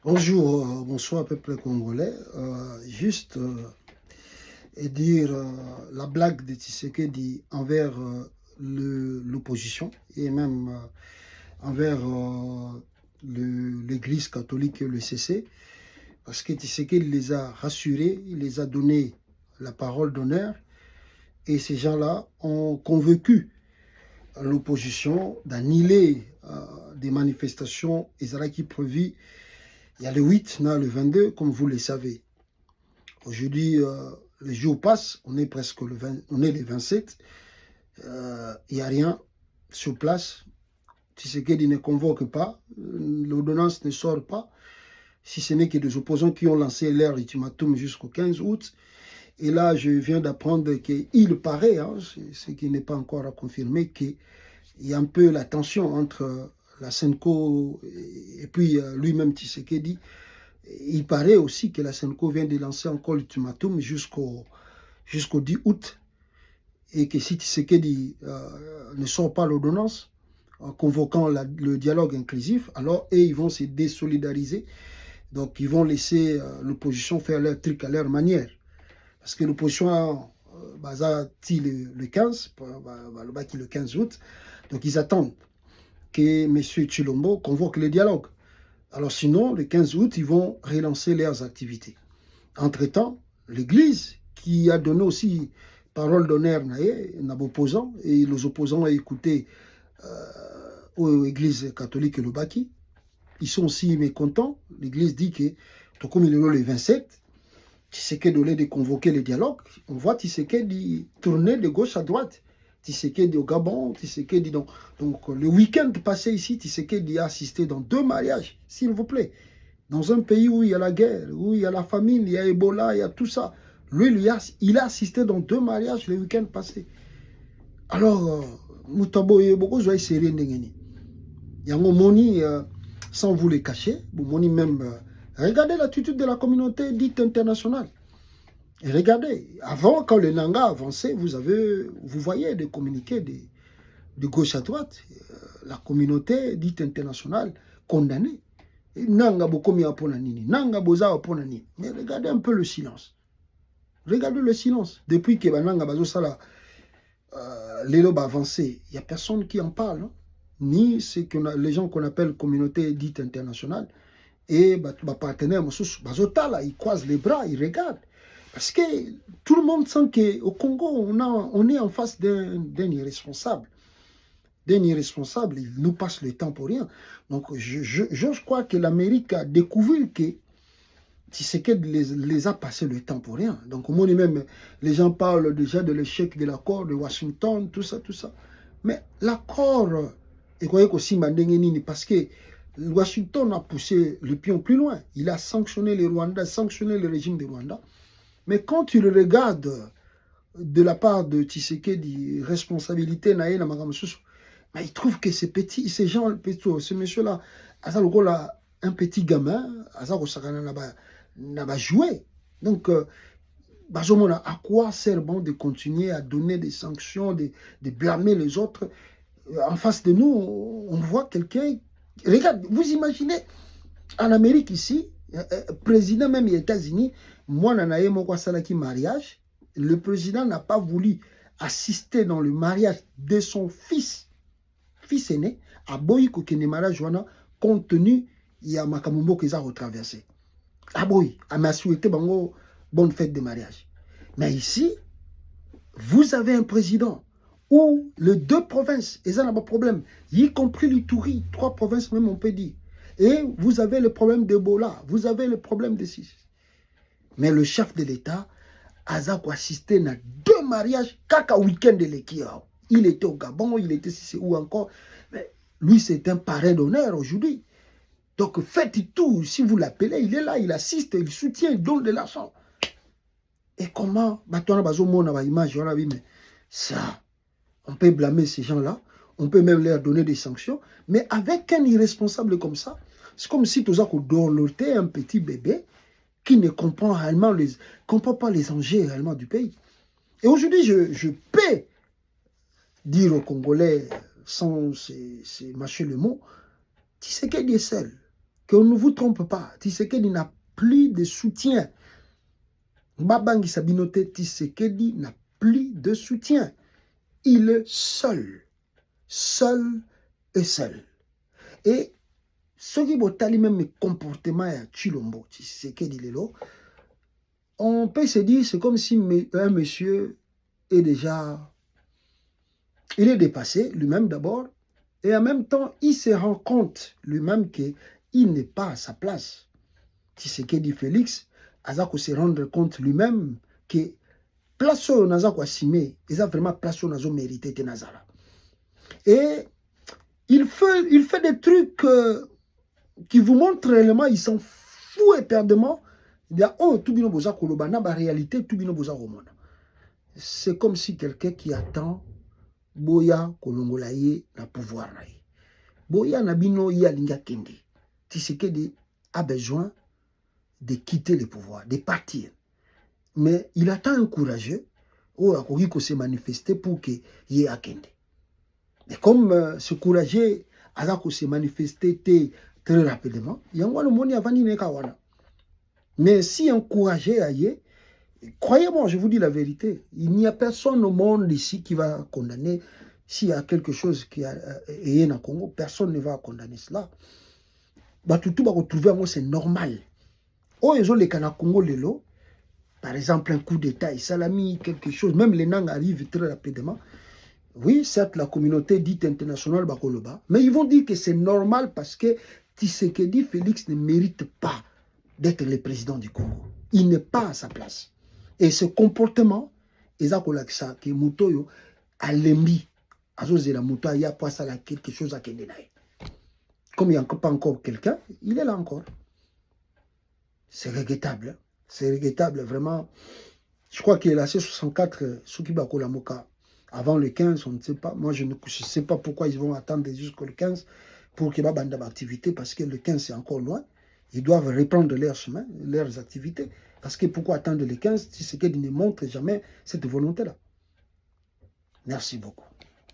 Bonjour, bonsoir peuple congolais. Et dire la blague de Tshisekedi envers l'opposition et même envers l'Église catholique et le CC, parce que Tshisekedi les a rassurés, il les a donné la parole d'honneur et ces gens-là ont convaincu l'opposition d'annuler des manifestations qui prévues. Il y a le 8, le 22, comme vous le savez. Aujourd'hui, les jours passent, on est presque on est le 27. Il n'y a rien sur place. Tshisekedi ne convoque pas, l'ordonnance ne sort pas, si ce n'est que des opposants qui ont lancé leur ultimatum jusqu'au 15 août. Et là, je viens d'apprendre qu'il paraît, ce qui n'est pas encore à confirmer, qu'il y a un peu la tension entre la Senko et puis lui-même Tshisekedi. Il paraît aussi que la Senko vient de lancer encore l'ultimatum jusqu'au 10 août et que si Tshisekedi ne sort pas l'ordonnance en convoquant le dialogue inclusif, alors ils vont se désolidariser. Donc ils vont laisser l'opposition faire leur truc à leur manière. Parce que l'opposition a le 15, le 15 août. Donc ils attendent que M. Tshilombo convoque le dialogue. Alors sinon, le 15 août, ils vont relancer leurs activités. Entre-temps, l'Église, qui a donné aussi parole d'honneur aux opposants, et les opposants ont écouté l'Église catholique et le Baki, ils sont aussi mécontents. L'Église dit que, tout comme il est le 27, Tshisekedi, au lieu de convoquer les dialogues, on voit Tshisekedi tourner de gauche à droite. Tshisekedi au Gabon, Tshisekedi donc le week-end passé ici, Tshisekedi a assisté dans 2 mariages, s'il vous plaît. Dans un pays où il y a la guerre, où il y a la famine, il y a Ebola, il y a tout ça. Lui, il a assisté dans 2 mariages le week-end passé. Alors, Moutabo et Boko, Zoé Séré Ndengeni. Yango Moni, sans vous les cacher, Moni même, regardez l'attitude de la communauté dite internationale. Et regardez, avant, quand le Nanga avançait, vous voyez des communiqués de gauche à droite, la communauté dite internationale condamnée. Nanga bokomi apona nini, nanga boza apona nini. Mais regardez un peu le silence. Regardez le silence. Depuis que Nanga bazo sala l'élo va avancer, il n'y a personne qui en parle. Hein? Ni les gens qu'on appelle communauté dite internationale et partenaires, ils croisent les bras, ils regardent. Parce que tout le monde sent qu'au Congo, on est en face d'un irresponsable. D'un irresponsable, il nous passe le temps pour rien. Donc, je crois que l'Amérique a découvert que Tshisekedi les a passé le temps pour rien. Donc, au moins, même, les gens parlent déjà de l'échec de l'accord de Washington, tout ça, tout ça. Mais l'accord, et croyez qu'aussi parce que Washington a poussé le pion plus loin. Il a sanctionné les Rwandais, sanctionné le régime de Rwanda. Mais quand tu le regardes de la part de Tshisekedi, responsabilité, mais il trouve que ces gens, ce monsieur-là, un petit gamin, n'a pas joué. Donc, à quoi sert bon de continuer à donner des sanctions, de blâmer les autres? En face de nous, on voit quelqu'un. Regarde, vous imaginez, en Amérique ici, président même des États-Unis, moi, nanaye moko salaki mariage, le président n'a pas voulu assister dans le mariage de son fils aîné, à boyi kokene mariage wana, compte tenu il y a makamumbo qu'ils ont retraversé. À boyi, à m'a souhaité bango bonne fête de mariage. Mais ici, vous avez un président où les 2 provinces, ils n'ont pas de problème, y compris l'Ituri, 3 provinces même on peut dire. Et vous avez le problème d'Ebola, vous avez le problème de 6. Mais le chef de l'État a assisté à 2 mariages, kaka week-end de l'Ekia. Il était au Gabon, il était ici ou encore. Mais lui, c'est un parrain d'honneur aujourd'hui. Donc faites tout, si vous l'appelez, il est là, il assiste, il soutient, il donne de l'argent. Et comment mais ça, on peut blâmer ces gens-là, on peut même leur donner des sanctions, mais avec un irresponsable comme ça, c'est comme si tu as dorloté un petit bébé qui ne comprend réellement comprend pas les enjeux réellement du pays. Et aujourd'hui, je peux dire aux Congolais, sans mâcher le mot, Tshisekedi est seul. qu'on ne vous trompe pas. Tshisekedi n'a plus de soutien. Babangi Sabinote, Tshisekedi n'a plus de soutien. Il est seul. Seul et seul. Et ce qui est même le comportement à Chilombo, Tshisekedi Lelo, on peut se dire, c'est comme si un monsieur est déjà, il est dépassé lui-même d'abord, et en même temps, il se rend compte lui-même qu'il n'est pas à sa place. Tshisekedi Félix, Azako se rendre compte lui-même que place où on a assumé, il a vraiment place où on a mérité de Nazara. Et il fait des trucs qui vous montrent réellement, il s'en fout éperdument. Il dit, oh, tout bino boza koloba, na ba réalité, tout bino boza romona. C'est comme si quelqu'un qui attend Boya kolongola ye na pouvoir na ye. Boya na bino ya linga kende. Tshisekedi a besoin de quitter le pouvoir, de partir. Mais il attend un courageux qui se manifester pour que y ait akende. Mais comme ce courageux a se manifester très rapidement, il y a un monde avant de kawana. Mais si encouragé à y, croyez-moi, je vous dis la vérité, il n'y a personne au monde ici qui va condamner. S'il y a quelque chose qui est dans le Congo, personne ne va condamner cela. Tout va retrouver, c'est normal. Oh, ils ont les Cana Congo lelo. Par exemple, un coup d'État, Salami, quelque chose, même les Nang arrivent très rapidement. Oui, certes, la communauté dite internationale, mais ils vont dire que c'est normal parce que Tshisekedi Félix ne mérite pas d'être le président du Congo. Il n'est pas à sa place. Et ce comportement, ça, que Moutoyo a lembi, la Moutoyo, il y a pas ça quelque chose à Kendenaï. Comme il n'y a pas encore quelqu'un, il est là encore. C'est regrettable. C'est regrettable, vraiment. Je crois qu'il est là, 64, Sukiba Kolamoka. Avant le 15, on ne sait pas. Moi, je ne sais pas pourquoi ils vont attendre jusqu'au 15 pour qu'il y ait une activité, parce que le 15, c'est encore loin. Ils doivent reprendre leur chemin, leurs activités. Parce que pourquoi attendre le 15 si c'est qu'ils ne montrent jamais cette volonté-là? Merci beaucoup.